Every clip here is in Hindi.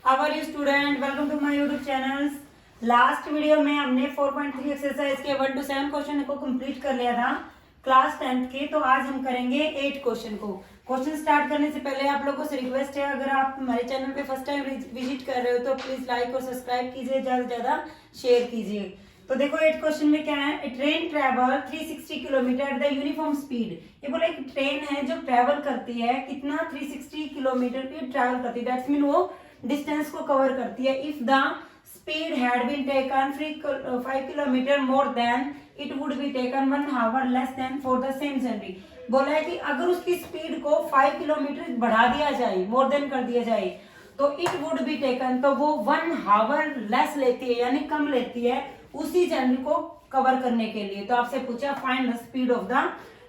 How are you student, welcome to my YouTube channel. Last video में हमने 4.3 एक्सरसाइज के 1 to 7 क्वेश्चन को कंप्लीट कर लिया था क्लास 10th के। तो आज हम करेंगे 8 क्वेश्चन को। क्वेश्चन स्टार्ट करने से पहले आप लोगों से रिक्वेस्ट है, अगर आप हमारे चैनल पे फर्स्ट टाइम विजिट कर रहे हो तो प्लीज लाइक और सब्सक्राइब कीजिए, ज्यादा से ज्यादा शेयर कीजिए। तो देखो 8 क्वेश्चन में क्या है, train travel 360 kilometre at the uniform speed. ये बोला एक ट्रेन है जो ट्रेवल करती है कितना, 360 किलोमीटर की ट्रेवल करती है, दैट्स मीन वो डिस्टेंस को कवर करती है। If the speed had been taken 5 kilometre more than it would be taken 1 hour less than for the same journey. बोला है कि अगर उसकी स्पीड को 5 किलोमीटर बढ़ा दिया जाए, मोर देन कर दिया जाए, तो इट वुड बी टेकन, तो वो 1 आवर लेस लेती है, यानी कम लेती है उसी जर्नी को कवर करने के लिए। तो आपसे पूछा find the speed of the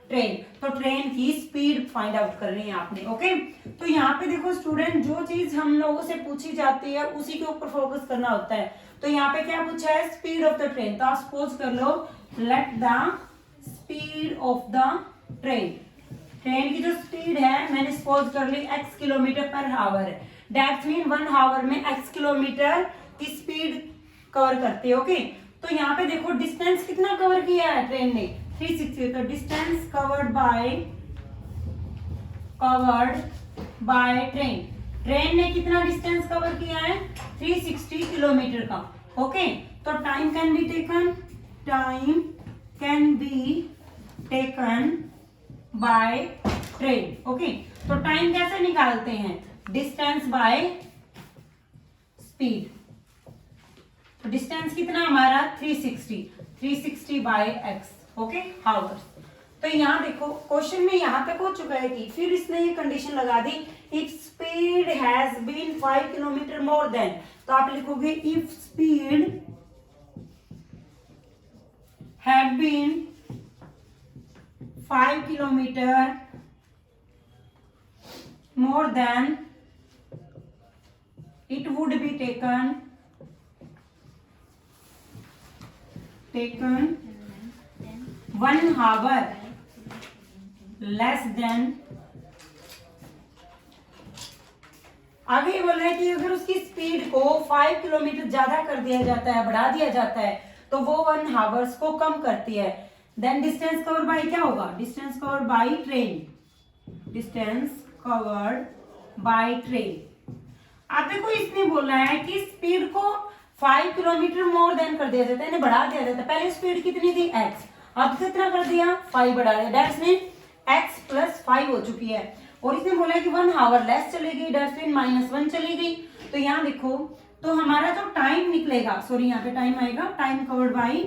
train, तो ट्रेन की स्पीड फाइंड आउट करनी है आपने। ओके, तो यहाँ पे देखो स्टूडेंट, जो चीज हम लोगों से पूछी जाती है उसी के ऊपर फोकस करना होता है। तो यहाँ पे क्या पूछा है, स्पीड ऑफ द ट्रेन। तो आप सपोज कर लो, let the speed of the train, train की जो स्पीड है मैंने सपोज कर ली x किलोमीटर पर आवर है, दैट्स मीन 1 आवर में x किलोमीटर की स्पीड कवर करती है। ओके, तो यहाँ पे देखो डिस्टेंस कितना कवर किया है ट्रेन ने, 360। तो distance covered by train, train ने कितना डिस्टेंस कवर किया है, 360 किलोमीटर का। ओके, तो time can be taken by train. Okay, तो टाइम कैसे निकालते हैं, डिस्टेंस बाय स्पीड। तो डिस्टेंस कितना हमारा 360 बाय एक्स। Okay, hours. तो यहाँ देखो क्वेश्चन में यहाँ तक हो चुका है कि फिर इसने ये कंडीशन लगा दी, if speed has been 5 kilometre more then, तो आप लिखोगे if speed had been 5 kilometre more then it would be taken 1 hour less than। आगे बोल रहा है कि अगर उसकी स्पीड को 5 किलोमीटर ज्यादा कर दिया जाता है, बढ़ा दिया जाता है, तो वो 1 आवर्स को कम करती है। देन डिस्टेंस कवर्ड बाय क्या होगा, distance covered by train, distance covered by train. आप देखो इसने बोला है कि स्पीड को 5 किलोमीटर मोर देन कर दिया जाता है, बढ़ा दिया जाता है। पहले स्पीड कितनी थी x, अब कितना कर दिया 5 बढ़ा दिया, दैट्स मीन x प्लस 5 हो चुकी है। और इसने बोला है कि 1 आवर लेस चली गई, दैट्स मीन -1 चली गई। तो यहाँ देखो, तो हमारा जो टाइम निकलेगा, सॉरी यहाँ पे टाइम आएगा, time covered by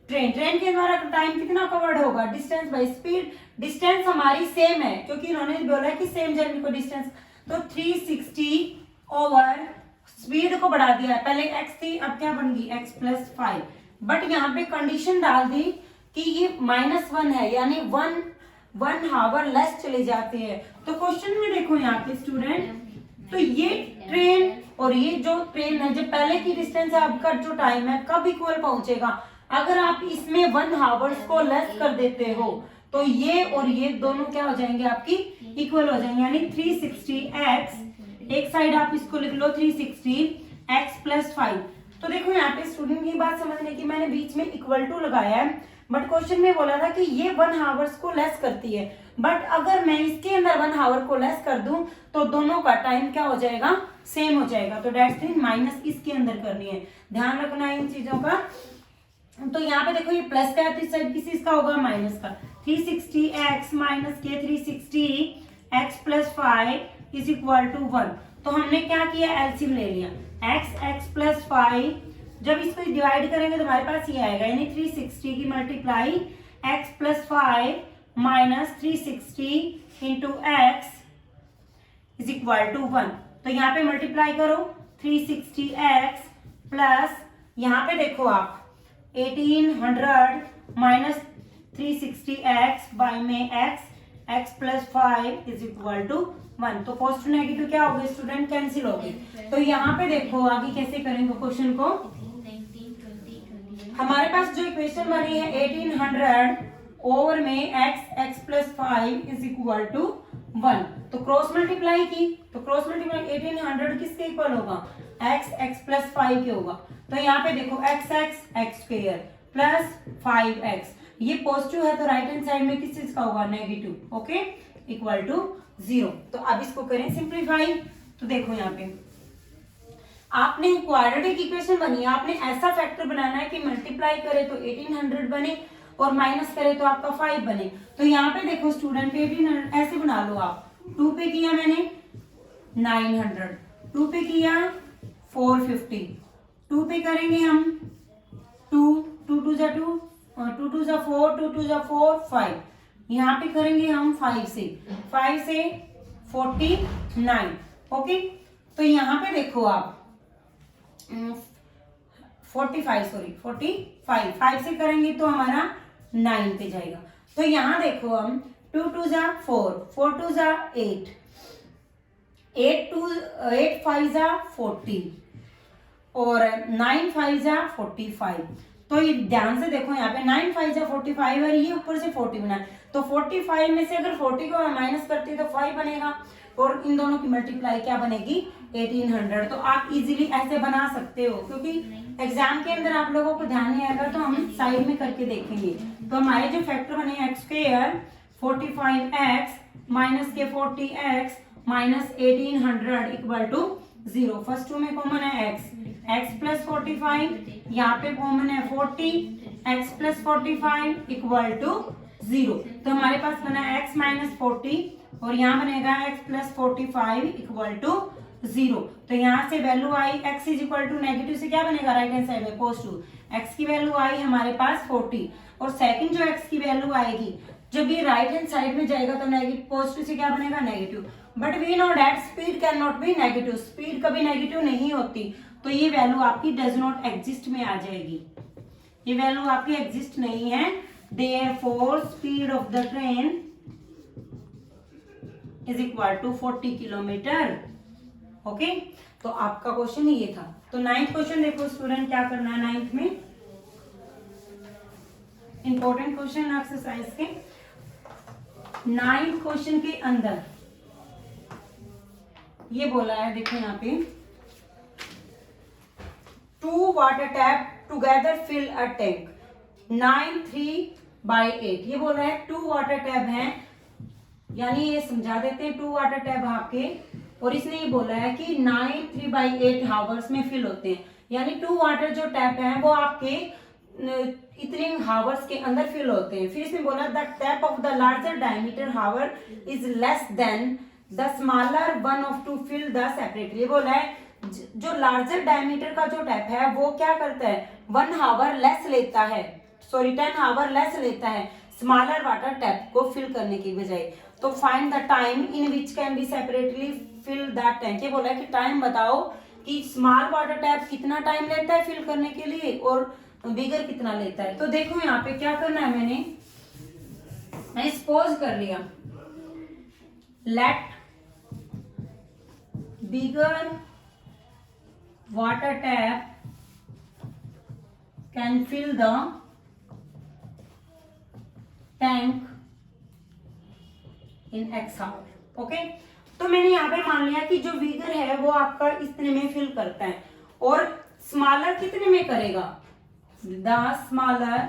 train, train के द्वारा टाइम कितना कवर्ड होगा, डिस्टेंस बाई स्पीड। डिस्टेंस हमारी सेम है क्योंकि इन्होंने बोला है कि सेम जर्नी को डिस्टेंस, तो 360 ओवर स्पीड को बढ़ा दिया है, पहले x थी अब क्या बन गई x प्लस 5। बट यहाँ पे कंडीशन डाल दी कि ये -1 है, यानी 1 आवर लेस चली जाती है। तो क्वेश्चन में देखो यहाँ पे स्टूडेंट, तो ये ट्रेन और ये जो ट्रेन है, जो पहले की डिस्टेंस है, अब का जो टाइम है कब इक्वल पहुंचेगा। अगर आप इसमें 1 आवर्स को लेस कर देते हो तो ये और ये दोनों क्या हो जाएंगे, आपकी इक्वल हो जाएंगे, यानी 360x, एक साइड आप इसको लिख लो 360x प्लस 5। तो देखो यहाँ पे स्टूडेंट की बात समझने की, मैंने बीच में इक्वल टू लगाया है, बट क्वेश्चन में बोला था कि ये 1 आवर्स को लेस करती है। बट अगर मैं इसके अंदर 1 आवर को लेस कर दूं तो दोनों का टाइम क्या हो जाएगा, सेम हो जाएगा। तो डेट्स मीन माइनस इसके अंदर करनी है, ध्यान रखना है इन चीजों का। तो यहाँ पे देखो ये प्लस का है तो इस साइड किस का होगा, माइनस का। 360x माइनस के 360x plus 5 is equal to 1। तो हमने क्या किया, एलसीएम ले लिया, x प्लस 5, जब इसको डिवाइड करेंगे तो हमारे पास ये आएगा, यानी 360 की multiply x plus 5 minus 360 into x is equal to 1। तो यहाँ पे मल्टीप्लाई करो 360x प्लस, यहाँ पे देखो आप 1800 माइनस 360x बाई में x plus 5 is equal to 1। तो पोस्ट नेगेटिव क्या होगी स्टूडेंट, कैंसिल होगी। तो यहाँ पे देखो आगे कैसे करेंगे क्वेश्चन को, हमारे पास जो इक्वेशन बनी है 1800 ओवर में x plus 5 is equal to 1, तो क्रॉस मल्टीप्लाई की तो क्रॉस मल्टीप्लाई 1800 किसके इक्वल होगा, x प्लस 5 के होगा। तो यहाँ पे देखो x स्क्वायर प्लस 5x, ये पॉजिटिव है तो राइट हैंड साइड में किस चीज का होगा, नेगेटिव। Okay, equal to 0। तो अब इसको करें सिंप्लीफाई। तो देखो यहाँ पे आपने क्वाड्रेटिक इक्वेशन बनी है, आपने ऐसा फैक्टर बनाना है कि मल्टीप्लाई करे तो 1800 बने और माइनस करे तो आपका 5 बने। तो यहाँ पे देखो स्टूडेंट 1800 ऐसे बना लो आप, 2 पे किया मैंने 900, 2 पे किया 450, 2 पे करेंगे हम 2, 2 2 जा 2, 2 2 जा 4, 2 2 जा 4, 5। यहाँ पे करेंगे हम 5 से 49। ओके, तो यहाँ पे देखो आप 45 5 से करेंगे तो हमारा 9 पे जाएगा। तो यहाँ देखो हम 2 2 जा 4, 4 2 जा 8, 8 5 जा 40 और 9 5 जा 45। तो ये ध्यान से देखो यहाँ पे 9 5 जा 45 और ये ऊपर से 40 बना है, तो 45 में से अगर 40 को माइनस करते हैं तो 5 बनेगा और इन दोनों की मल्टीप्लाई क्या बनेगी, 1800। तो आप इजीली ऐसे बना सकते हो, क्योंकि एग्जाम के अंदर आप लोगों को ध्यान नहीं आएगा तो हम साइड में करके देखेंगे। तो हमारे जो फैक्टर बने x स्क्वायर 45x माइनस के 40x minus 1800 equal to 0। First two में कॉमन है x प्लस 45, यहाँ पे कॉमन है 40, x प्लस 45 इक्वल टू 0। तो हमारे पास बना x माइनस 40 और यहाँ बनेगा x प्लस 45 इक्वल टू 0। तो यहाँ से वैल्यू आई x is equal to negative से क्या बनेगा, राइट हैंड साइड में पॉजिटिव, x की वैल्यू आई हमारे पास 40 और सेकंड जो x की वैल्यू आएगी जब ये राइट हैंड साइड में जाएगा तो नेगेटिव, पॉजिटिव से क्या बनेगा, negative. But we know that speed can not be negative, speed कभी नेगेटिव नहीं होती, तो ये वैल्यू आपकी डज नॉट एग्जिस्ट में आ जाएगी, ये वैल्यू आपकी एग्जिस्ट नहीं है। Therefore speed of the train is equal to 40 kilometre. Okay, तो आपका क्वेश्चन ये था। तो 9th क्वेश्चन देखो स्टूडेंट क्या करना है 9th में, इंपॉर्टेंट क्वेश्चन एक्सरसाइज के 9th क्वेश्चन के अंदर ये बोला है, देखो यहाँ पे 2 water tap together fill a tank 9 3/8। ये बोला है 2 वाटर टैप हैं, यानी ये समझा देते हैं 2 वाटर टैप आपके, और इसने ये बोला है कि 9 3/8 हावर्स में फिल होते हैं, यानी 2 वाटर जो टैप हैं वो आपके इतने हावर्स के अंदर फिल होते हैं। फिर इसने बोला the tap of the larger diameter hour is less than the smaller one of two fill the separately. ये बोला है जो लार्जर डायमीटर का जो टैप है वो क्या करता है, 1 हावर लेस लेता है, सॉरी 10 हावर लेस लेता है स्मॉलर वाटर टैप को फिल करने की बजाय। तो find the time in which can be separately fill that tank. ये बोला है कि टाइम बताओ कि स्मॉल वाटर टैप कितना टाइम लेता है फिल करने के लिए और बिगर कितना लेता है। तो देखो यहाँ पे क्या करना है, मैंने सपोज कर लिया let bigger water tap can fill the tank in x hour. Okay, तो मैंने यहाँ पे मान लिया कि जो बिगर है वो आपका इतने में फिल करता है और स्मॉलर कितने में करेगा, द स्मॉलर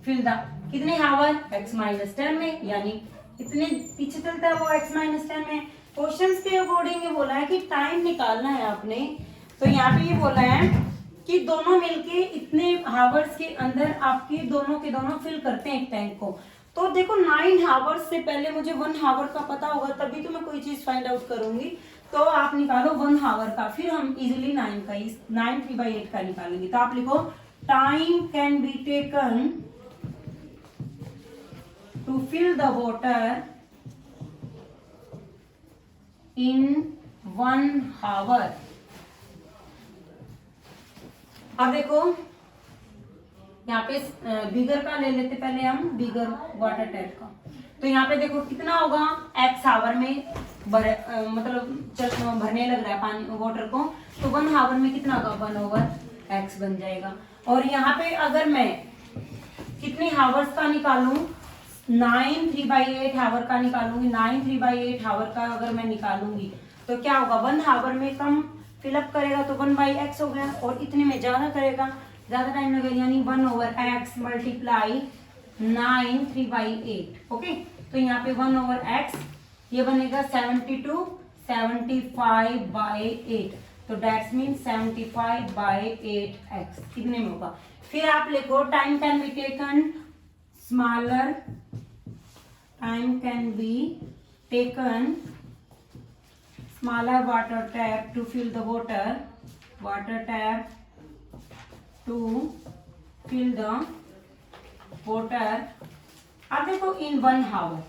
फिल द कितने हावर, x माइनस 10 में, यानी इतने पीछे चलता है वो x माइनस 10 में। क्वेश्चंस के अकॉर्डिंग ये बोला है कि टाइम निकालना है आपने, तो यहाँ पे ये बोला है कि दोनों मिलके इतने हावर्स के अंदर आपके दोनों के दोनों फिल करते हैं एक टैंक को। तो देखो 9 हावर्स से पहले मुझे 1 हावर का पता होगा तभी तो मैं कोई चीज फाइंड आउट करूंगी। तो आप निकालो 1 हावर का, फिर हम इजिली 9 3/8 का निकालेंगे। तो आप लिखो time can be taken to fill the water in 1 hour. अब देखो यहाँ पे बिगर का ले लेते पहले हम, बिगर वाटर टैप का। तो यहाँ पे देखो कितना होगा, x हावर में मतलब भरने लग रहा है पानी वाटर को, तो 1 हावर में कितना होगा, 1/x बन जाएगा। और यहाँ पे अगर मैं कितने हावर्स का निकालूं, 9 3/8 हावर का निकालूंगी, 9 3/8 हावर का अगर मैं निकालूंगी तो क्या होगा, 1 हावर में कम फिलअप करेगा तो 1/x हो गया, और इतने में ज्यादा करेगा ज्यादा टाइम लगेगा, यानी 1/x मल्टीप्लाई 9 3/8। ओके, तो यहाँ पे 1/x ये बनेगा 75/8, तो डेट्स मीन 75/8x कितने में होगा। फिर आप लिखो time can be taken smaller, time can be taken smaller water tap to fill the water tap to fill the water। अब देखो इन 1 हावर,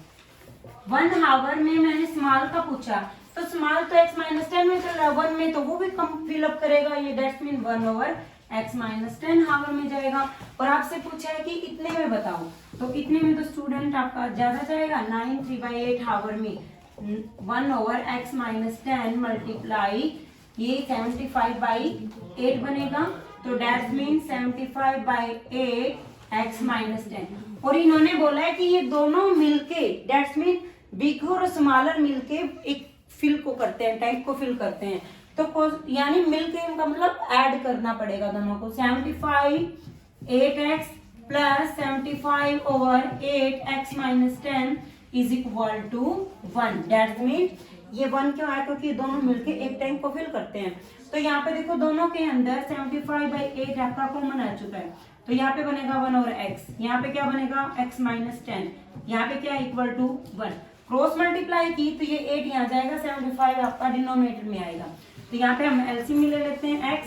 1 हावर में मैंने स्मॉल का पूछा, तो स्मॉल तो x माइनस 10 में चल रहा है, 1 में तो वो भी कम फिलअप करेगा, ये डेट्स मीन 1/x माइनस 10 हावर में जाएगा। और आपसे पूछा है कि इतने में बताओ, तो इतने में तो स्टूडेंट आपका ज्यादा जाएगा, 9 3/8 हावर में 1/x माइनस 10 मल्टीप्लाई ये 75/8 बनेगा, तो डेट्स मीन 75/8x माइनस 10। और इन्होंने बोला है कि ये दोनों मिलके डेट्स मीन बिग और स्मॉलर मिलके एक फिल को करते हैं, टैंक को फिल करते हैं, तो यानी मिलके इनका मतलब ऐड करना पड़ेगा दोनों को, 75/8x plus 75/8x minus 10 is equal to 1। That mean ये 1 क्यों आया, क्योंकि दोनों मिलके एक टैंक को फिल करते हैं। तो यहाँ पे देखो दोनों के अंदर 75/8 आपका कॉमन आ चुका है, तो यहाँ पे बनेगा 1/x, यहाँ पे क्या बनेगा x माइनस 10, यहाँ पे क्या इक्वल टू 1। क्रॉस मल्टीप्लाई की तो ये 8 यहाँ जाएगा, 75 आपका डिनोमिनेटर में आएगा, तो यहाँ पे हम एलसीएम ले लेते हैं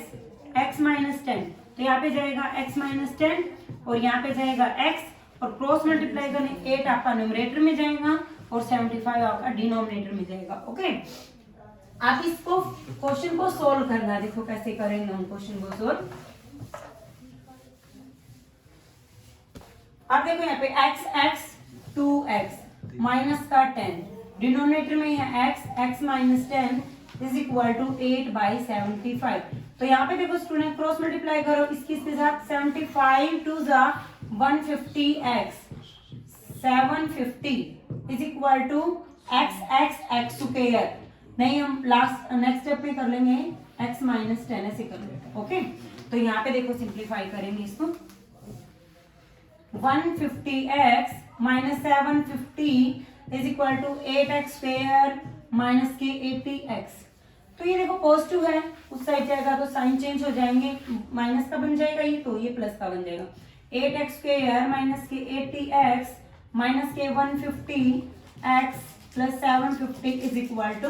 x माइनस 10, तो यहाँ पे जाएगा x माइनस 10 और यहाँ पे जाएगा x, और क्रॉस मल्टीप्लाई करने 8 आपका न्यूमरेटर में जाएगा और 75 आपका डिनोमिनेटर में जाएगा। ओके, आप इसको क्वेश्चन को सोल्व करना है, देखो कैसे करेंगे हम क्वेश्चन को सोल्व। अब देखो यहाँ पे x 2x माइनस का 10, डिनोमिनेटर में है x minus 10 is equal to 8/75। तो यहाँ पे देखो स्टूडेंट क्रॉस मल्टीप्लाई करो इसके साथ, 75 2 जा 150x 750 is equal to x square, नहीं हम लास्ट नेक्स्ट स्टेप में कर लेंगे x माइनस 10 ऐसे कर लेंगे। ओके, तो यहाँ पे देखो सिंप्लीफाई करेंगे इसको, 150x minus 750 is equal to 8x square minus के 80x। तो ये देखो पॉजिटिव है, उस साइड जाएगा तो साइन चेंज हो जाएंगे, माइनस का बन जाएगा ये, तो ये प्लस का बन जाएगा, 8x स्क्वायर माइनस के 80x माइनस के 150x plus 750 is equal to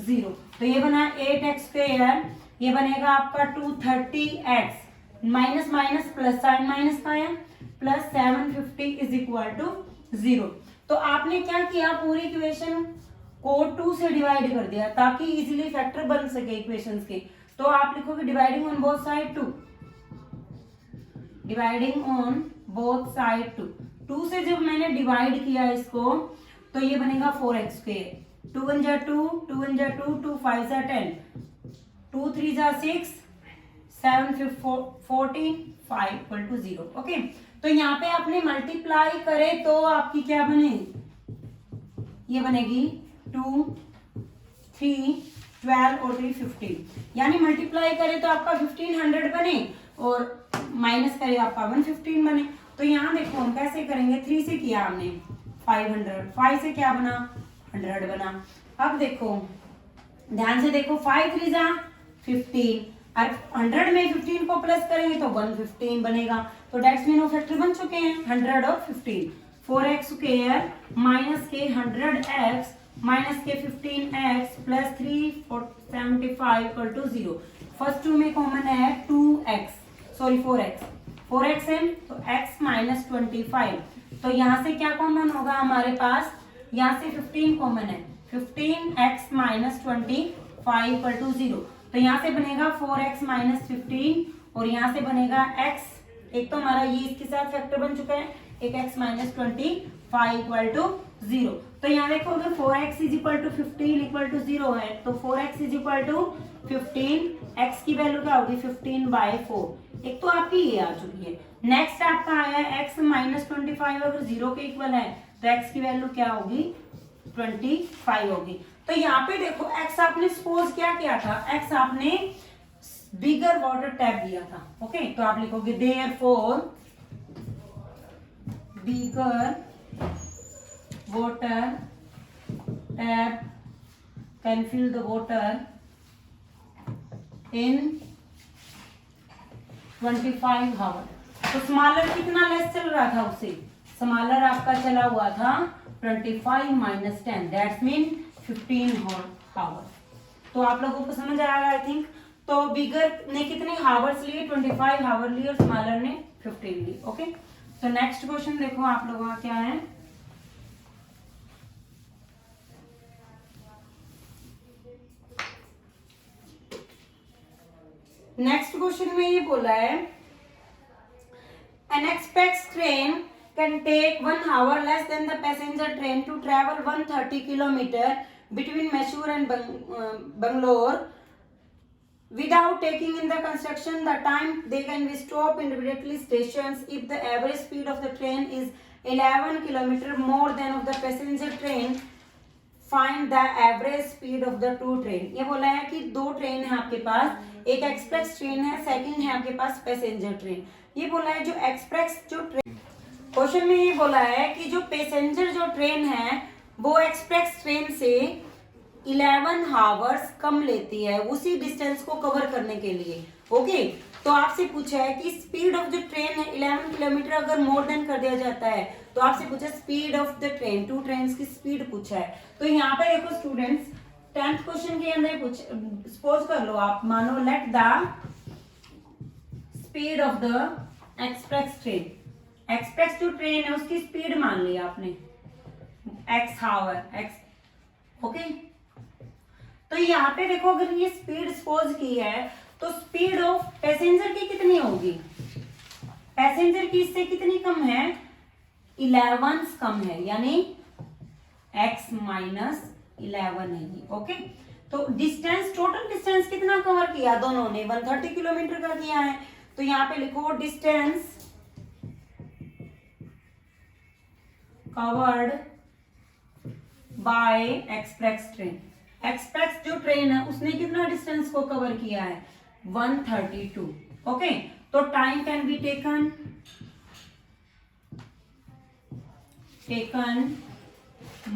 0। तो ये बना 8x स्क्वायर, ये बनेगा आपका 230x minus minus plus sign minus का है, प्लस 750 इज इक्वल टू 0। तो आपने क्या किया, पूरी इक्वेशन को 2 से डिवाइड कर दिया ताकि इजीली फैक्टर बन सके इक्वेशंस के। तो आप लिखोगे dividing on both side 2, dividing on both side 2 से जब मैंने डिवाइड किया इसको तो ये बनेगा 4x स्क्वायर, 2 1 जा 2, 2 1 जा 2, 2 5 जा 10, 2 3 जा 6, 7 5 14, 5 इक्वल टू 0। ओके, तो यहाँ पे आपने मल्टीप्लाई करे तो आपकी क्या बने, ये बनेगी 2 3 12 और 3 15, यानी मल्टीप्लाई करे तो आपका 1500 बने और माइनस करे आपका 115 बने। तो यहाँ देखो हम कैसे करेंगे, 3 से किया हमने 500, 5 से क्या बना 100 बना। अब देखो ध्यान से देखो, 5 3 जा 15 और 100 में 15 को प्लस करेंगे तो 115 बनेगा, तो डेट्स मीन वो फैक्टर बन चुके हैं 100 और 15। 4x स्क्वायर माइनस के 100x माइनस के 15x plus 375 equal to 0। First 2 में कॉमन है 2x, सॉरी 4x है तो x माइनस 25, तो यहाँ से क्या कॉमन होगा हमारे पास, यहाँ से 15 कॉमन है, 15x माइनस 25 इक्वल टू 0। तो यहाँ से बनेगा 4x माइनस 15 और यहाँ से बनेगा x, एक तो हमारा ये इसके साथ फैक्टर बन चुका है, एक x माइनस 25 इक्वल टू 0। तो यहाँ देखो अगर 4x is equal to 15 equal to 0 है तो 4x is equal to 15, x की वैल्यू क्या होगी 15/4, एक तो आपकी ये आ चुकी है। नेक्स्ट आपका आया x माइनस 25 अगर 0 के इक्वल है तो तो x की वैल्यू क्या होगी 25 होगी। तो यहाँ पे देखो x आपने सपोज क्या किया था, x आपने बिगर वाटर टैप दिया था। ओके, तो आप लिखोगे therefore bigger water tap can fill the water in 25 hour. तो स्मॉलर कितना लेस चल रहा था उससे, स्मॉलर आपका चला हुआ था 25 माइनस 10 दैट्स मीन 15 आवर। तो आप लोगों को समझ आएगा आई थिंक। तो बिगर ने कितने हावर्स लिए, 25 हावर लिए, और स्मॉलर ने 15 लिए। ओके, तो नेक्स्ट क्वेश्चन देखो आप लोगों का क्या है। नेक्स्ट क्वेश्चन में ये बोला है an express train can take 1 hour less than the passenger train to travel 130 kilometer between Mysore and Bangalore without taking in the construction the time they can be stopped individually stations if the average speed of the train is 11 kilometer more than of the passenger train find the average speed of the two train. ये बोला है कि दो ट्रेन है आपके पास, एक एक्सप्रेस ट्रेन है, सेकंड है आपके पास पैसेंजर ट्रेन। ये बोला है जो एक्सप्रेस जो ट्रेन, क्वेश्चन में ये बोला है कि जो पैसेंजर जो ट्रेन है वो एक्सप्रेस ट्रेन से 11 आवर्स कम लेती है उसी डिस्टेंस को कवर करने के लिए। ओके, तो आपसे पूछा है कि स्पीड ऑफ द ट्रेन है 11 किलोमीटर अगर मोर देन कर दिया जाता है, तो आपसे पूछा speed of the train, to train की स्पीड पूछा है। तो यहाँ पे देखो स्टूडेंट्स 10th क्वेश्चन के अंदर पूछ, सपोज कर लो आप, मानो late the speed of the express train, express जो ट्रेन है उसकी स्पीड मान ली आपने x आवर x। ओके, तो यहाँ पे देखो अगर ये स्पीड सपोज की है तो स्पीड ऑफ पैसेंजर की कितनी होगी, पैसेंजर की इससे कितनी कम है, 11 कम है, यानी x माइनस 11 है ये। ओके, तो डिस्टेंस, टोटल डिस्टेंस कितना कवर किया दोनों ने, 130 किलोमीटर का किया है। तो यहाँ पे लिखो distance covered by express train. Express जो ट्रेन है उसने कितना डिस्टेंस को कवर किया है, 132। ओके, तो time can be taken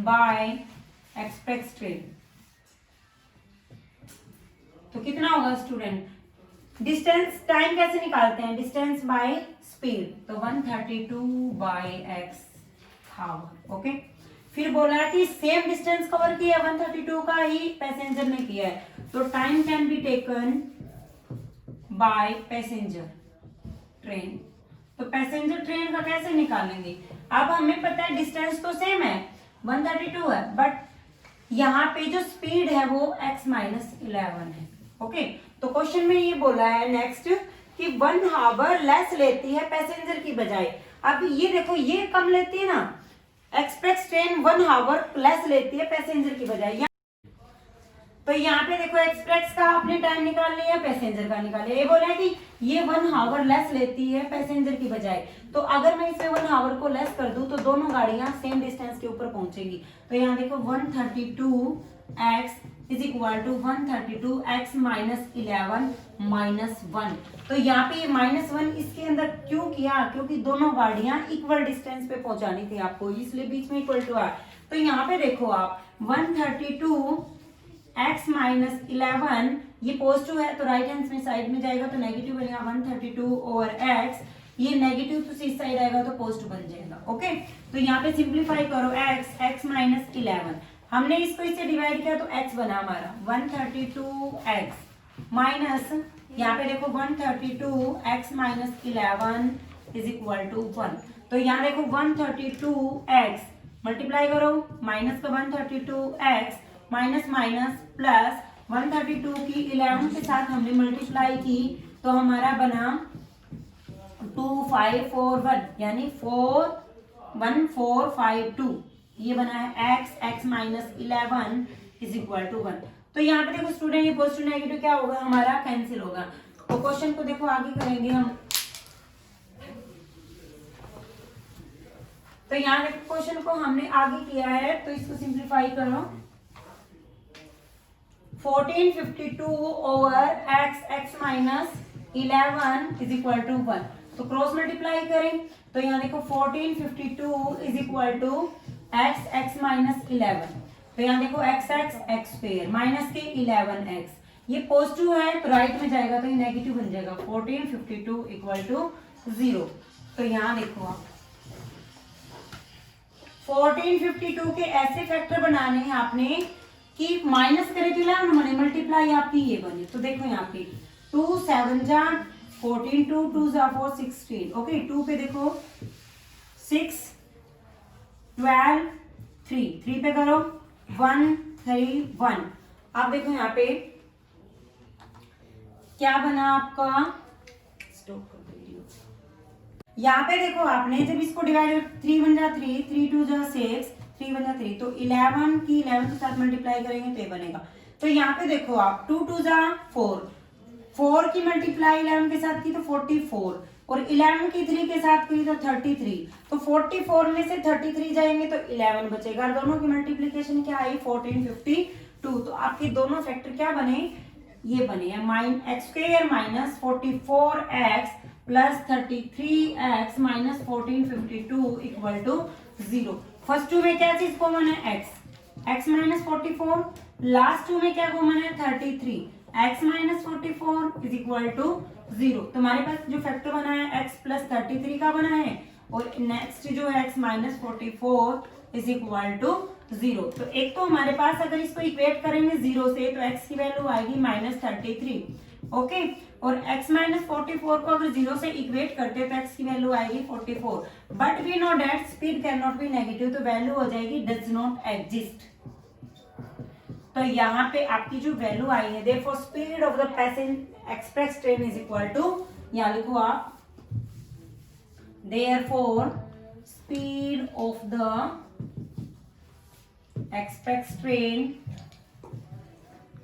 by express train. तो कितना होगा स्टूडेंट, डिस्टेंस, टाइम कैसे निकालते हैं, डिस्टेंस बाय स्पीड, तो 132 बाय एक्स आवर। ओके, फिर बोला कि सेम डिस्टेंस कवर किया 132 का ही पैसेंजर ने किया है, तो time can be taken by passenger train. तो पैसेंजर ट्रेन का कैसे निकालेंगे, अब हमें पता है डिस्टेंस तो सेम है 132 है, बट यहाँ पे जो स्पीड है वो x माइनस 11 है। ओके, तो क्वेश्चन में ये बोला है नेक्स्ट कि 1 आवर लेस लेती है पैसेंजर की बजाय। अब ये देखो ये कम लेती है ना, एक्सप्रेस ट्रेन 1 आवर लेस लेती है पैसेंजर की बजाय। तो यहाँ पे देखो एक्सप्रेस का आपने टाइम निकाल लिया, पैसेंजर का निकाल लिया। ये बोला है कि ये 1 आवर लेस लेती है पैसेंजर की बजाय, तो अगर मैं इसे 1 आवर को लेस कर दूं तो दोनों गाड़ियां सेम डिस्टेंस के ऊपर पहुंचेगी। तो यहाँ देखो 132x is equal to 132x minus 11 minus 1। तो यहाँ पे -1 इसके अंदर क्यों किया, क्योंकि दोनों गाड़ियां इक्वल डिस्टेंस पे पहुंचानी थी आपको, इसलिए बीच में इक्वल टू आया। तो यहाँ पे देखो आप 132x माइनस 11, ये पॉजिटिव है तो राइट हैंड में साइड में जाएगा तो नेगेटिव बनेगा 132 ओवर x, ये नेगेटिव तो इस साइड आएगा तो पॉजिटिव बन जाएगा। ओके, तो यहाँ पे सिंप्लीफाई करो x माइनस 11, हमने इसको इससे डिवाइड किया तो x बना हमारा 132x माइनस, यहाँ पे देखो 132x minus 11 is equal to 1। तो यहाँ देखो 132x मल्टीप्लाई करो, माइनस का 132x माइनस माइनस प्लस 132 की 11 के साथ हमने मल्टीप्लाई की तो हमारा बना 2541, यानी 41452, ये बना है x minus 11 is equal to 1। तो यहाँ पे देखो स्टूडेंट ये पॉजिटिव नेगेटिव क्या होगा हमारा कैंसिल होगा। तो क्वेश्चन को देखो आगे करेंगे हम। तो यहाँ देखो क्वेश्चन को हमने आगे किया है, तो इसको सिंप्लीफाई करो। 1452 over x minus 11 is equal to 1। तो क्रॉस मल्टीप्लाई करें, तो यहाँ देखो 1452 is equal to x minus 11। तो यहाँ देखो x स्क्वायर माइनस के 11x, ये पॉजिटिव है तो राइट में जाएगा तो ये नेगेटिव बन जाएगा। 1452 इक्वल टू 0। तो यहाँ देखो आप 1452 के ऐसे फैक्टर बनाने हैं आपने कि माइनस करे तो 11 बने, मल्टीप्लाई आपकी ये बने। तो देखो यहाँ पे 2 7 जा 14, 2 2 जा 4 16। ओके 2 पे देखो 6 12 3 पे करो 1 3 1। आप देखो यहाँ पे क्या बना आपका, स्टॉप कर दो वीडियो। यहाँ पे देखो आपने जब इसको डिवाइड 3 1 जा 3 3 2 जा 6 3 1 जा 3, तो 11 की 11 के साथ मल्टीप्लाई करेंगे तो ये बनेगा। तो यहाँ पे देखो आप 2 2 जा 4 की मल्टीप्लाई 11 के साथ की तो 44, और 11 की 3 के साथ की तो 33। तो 44 में से 33 जाएंगे तो 11 बचेगा। दोनों की मल्टीप्लीकेशन क्या आई 1452। तो आपके दोनों फैक्टर क्या बने, ये बने हैं x square minus 44x plus 33x minus 1452 equal to 0। First two में क्या चीज कॉमन है x माइनस 44, लास्ट टू में क्या कॉमन है 33, x minus 44 is equal to 0। तो हमारे पास जो फैक्टर बना है x प्लस 33 का बना है, और नेक्स्ट जो है x minus 44 is equal to 0। तो एक तो हमारे पास अगर इसको इक्वेट करेंगे 0 से तो x की वैल्यू आएगी माइनस 33। ओके, और x माइनस 44 को अगर 0 से इक्वेट करते तो x की वैल्यू आएगी 44। But we know that speed can not be negative, तो वैल्यू हो जाएगी डज नॉट एग्जिस्ट। तो यहाँ पे आपकी जो वैल्यू आई है therefore speed of the passenger express train is equal to, यहाँ लिखो आप therefore speed of the express train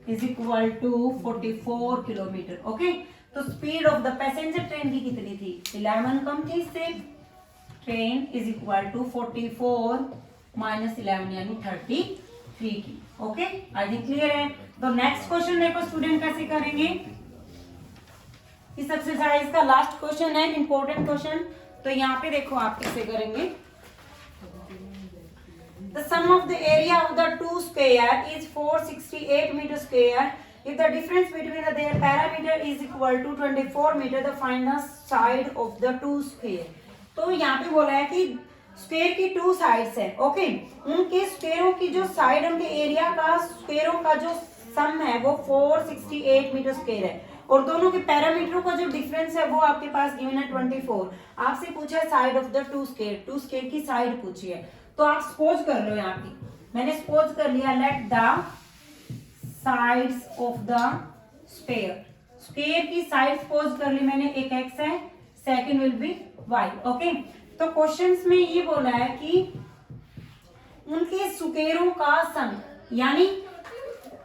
is equal to 44 kilometre. Okay, तो speed of the passenger train की कितनी थी 11 कम थी इससे, train is equal to 44 minus 11 यानी 33 की। ओके, आई थिंक क्लियर है। तो नेक्स्ट क्वेश्चन देखो स्टूडेंट कैसे करेंगे। इस एक्सरसाइज का लास्ट क्वेश्चन है, इंपॉर्टेंट क्वेश्चन। तो यहाँ पे देखो आप कैसे करेंगे। The sum of the area of the two square is 468 meter square. If the difference between their parameter is equal to 24 meter, the find the side of the two square. तो यहाँ पे बोला है कि स्क्वायर की 2 साइड्स है। ओके, उनके स्क्वायरों की जो साइड उनके एरिया का स्क्वायरों का जो सम है वो 468 मीटर स्क्वायर है, और दोनों के पैरामीटरों का जो डिफरेंस है वो आपके पास गिवन है 24। आपसे पूछा है side of the two square की साइड पूछी है। तो आप सपोज कर लो, यहाँ पे मैंने सपोज कर लिया let the sides of the square की साइड सपोज कर ली मैंने, एक x है, second will be y। Okay, तो क्वेश्चंस में ये बोला है कि उनके स्क्वायरों का सम, यानी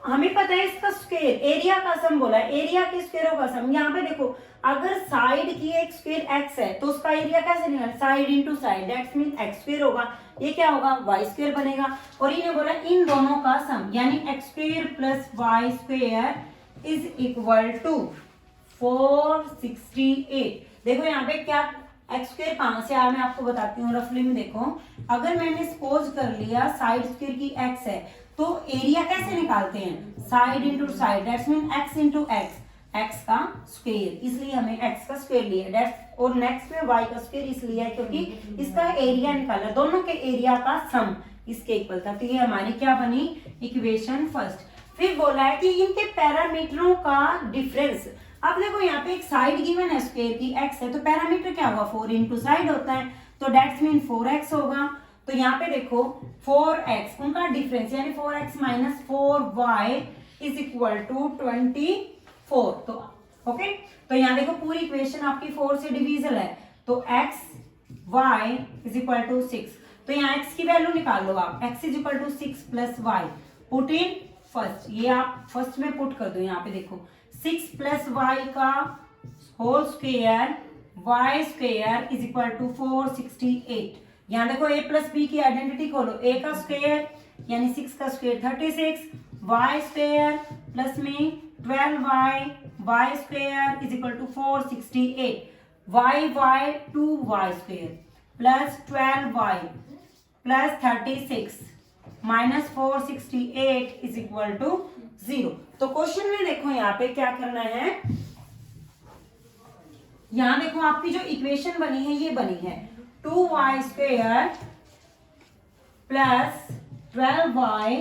हमें पता है इसका स्क्वायर एरिया का सम बोला है, एरिया के स्क्वायरों का सम। यहाँ पे देखो अगर साइड की एक स्क्वायर x है तो उसका एरिया कैसे निकालें, side into side, that's mean x square होगा, ये क्या होगा y स्क्वायर बनेगा। और इन्हें बोला इन दोनों का सम, यानी x square plus y square is equal to 468। देखो यहाँ पे क्या x स्क्वायर कहां से आया मैं आपको बताती हूँ रफली में। देखो अगर मैंने सपोज कर लिया साइड स्क्वायर की x है तो एरिया कैसे निकालते हैं, side into side, that's mean x into x का स्क्वायर, इसलिए हमें x का स्क्वायर लिया दैट्स, और नेक्स्ट में y का स्क्वायर इसलिए है क्योंकि इसका एरिया निकाला, दोनों के एरिया का सम इसके इक्वल था। तो ये हमारी क्या बनी इक्वेशन फर्स्ट। फिर बोला है कि इनके पैरामीटरों का डिफरेंस। अब देखो यहाँ पे एक साइड गिवन है स्क्वायर की x है, तो पैरामीटर क्या होगा 4 इंटू साइड होता है, तो दैट्स मीन 4x होगा। तो यहाँ पे देखो 4x उनका डिफरेंस यानी 4x minus 4y is equal to 24। तो ओके, तो यहाँ देखो पूरी इक्वेशन आपकी 4 से डिविजल है, तो x y is equal to 6। तो यहाँ x की वैल्यू निकाल लो आप, x is equal to 6 plus y, put in first, ये आप फर्स्ट में पुट कर दो। यहाँ पे देखो 6 प्लस y का whole square y square is equal to 468, यहाँ देखो a प्लस बी की आइडेंटिटी खोलो, a का स्क्वायर यानी 6 का स्क्वायर 36, y स्क्वायर प्लस में 12y, y square is equal to 468, y 2y square plus 12y plus 36 minus 468 is equal to 0। तो क्वेश्चन में देखो यहाँ पे क्या करना है, यहाँ देखो आपकी जो इक्वेशन बनी है ये बनी है 2y स्क्वायर प्लस 12y,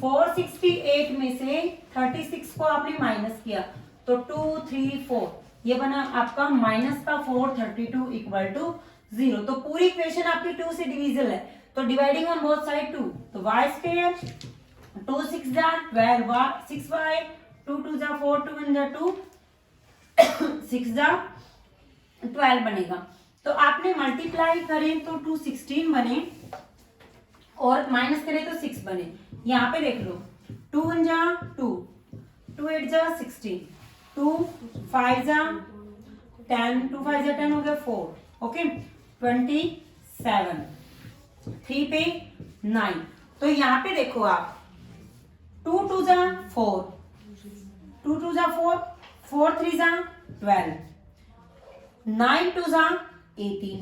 468 में से 36 को आपने माइनस किया तो 2 3 4, ये बना आपका माइनस का 432 इक्वल टू 0। तो पूरी इक्वेशन आपकी 2 से डिविजिबल है, तो डिवाइडिंग ऑन बोथ साइड 2, तो y स्क्वायर 2 6 जा 12y 6y 2 2 जा 4 2 1 जा 2 6 जा 12 बनेगा। तो आपने मल्टीप्लाई करें तो 2 16 बने और माइनस करें तो 6 बने। यहाँ पे देख लो 2 1 जा 2 2 8 जा 16 2 5 जा 10 2 5 जा 10 हो गया 4 ओके 27 3 पे 9। तो यहाँ पे देखो आप 2 2 जा 4 2 2 जा 4 4 3 जा 12 9 2 जा 18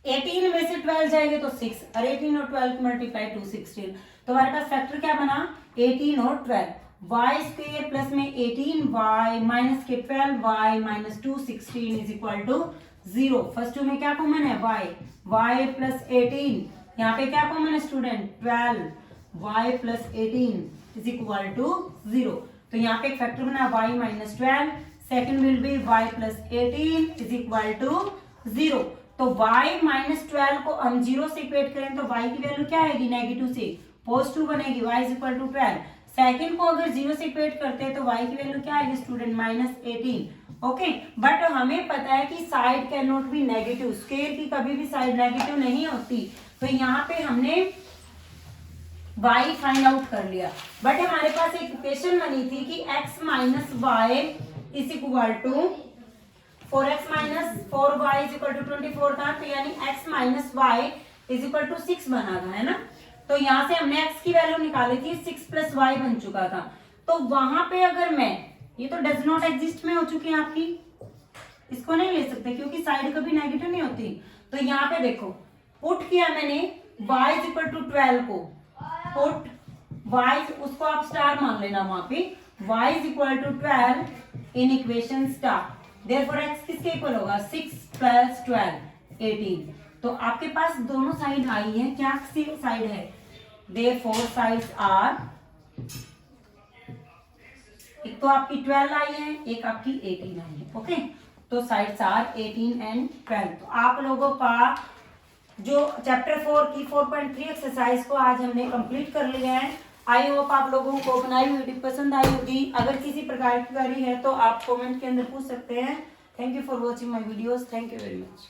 18 में से 12 जाएंगे तो 6 और 18 और 12 मल्टीप्लाई 2 16। तो हमारे पास फैक्टर क्या बना 18 और 12, y स्क्वायर प्लस में 18y माइनस के 12y minus 2 16 is equal to 0। First two में क्या कॉमन है y प्लस 18, यहाँ पे क्या कॉमन है student 12y plus 18 is equal to 0। तो यहाँ पे एक फैक्टर बना y minus 12, second will be y plus 18 is equal to 0। तो y माइनस 12 को हम 0 से इक्वेट करें तो y की वैल्यू क्या आएगी नेगेटिव से पॉजिटिव बनेगी, y is equal to 12। Second को अगर 0 से इक्वेट करते हैं तो y की वैल्यू क्या आएगी स्टूडेंट माइनस 18 ओके। बट हमें पता है कि side can not be negative, square की कभी भी साइड नेगेटिव नहीं होती। तो यहाँ पे हमने y फाइंड आउट कर लिया, बट हमारे पास एक इक्वेशन बनी थी कि x minus y is equal to 4x minus 4y is equal to 24 था, तो यानी x minus y is equal to 6 बना था, है ना। तो यहाँ से हमने x की वैल्यू निकाली थी 6 प्लस वाई बन चुका था। तो वहां पे अगर मैं ये तो डज नॉट एग्जिस्ट में हो चुकी है आपकी, इसको नहीं ले सकते क्योंकि साइड कभी नेगेटिव नहीं होती। तो यहाँ पे देखो पुट किया मैंने y इज इक्वल टू 12 को, पुट y उसको आप स्टार मान लेना वहां पे, y is equal to 12 in equation star, therefore x किसके इक्वल होगा 6 प्लस 12 18। तो आपके पास दोनों साइड आई है, क्या सेम साइड है, देयरफॉर साइड्स आर, एक तो आपकी 12 आई है एक आपकी 18 आई है ओके। तो साइड्स आर 18 एंड 12। तो आप लोगों का जो चैप्टर 4 की 4.3 एक्सरसाइज को आज हमने कंप्लीट कर लिया है। आई होप आप लोगों को बनाई हुई वीडियो पसंद आई होगी। अगर किसी प्रकार की क्वेरी है तो आप कमेंट के अंदर पूछ सकते हैं। Thank you for watching my videos, thank you very much.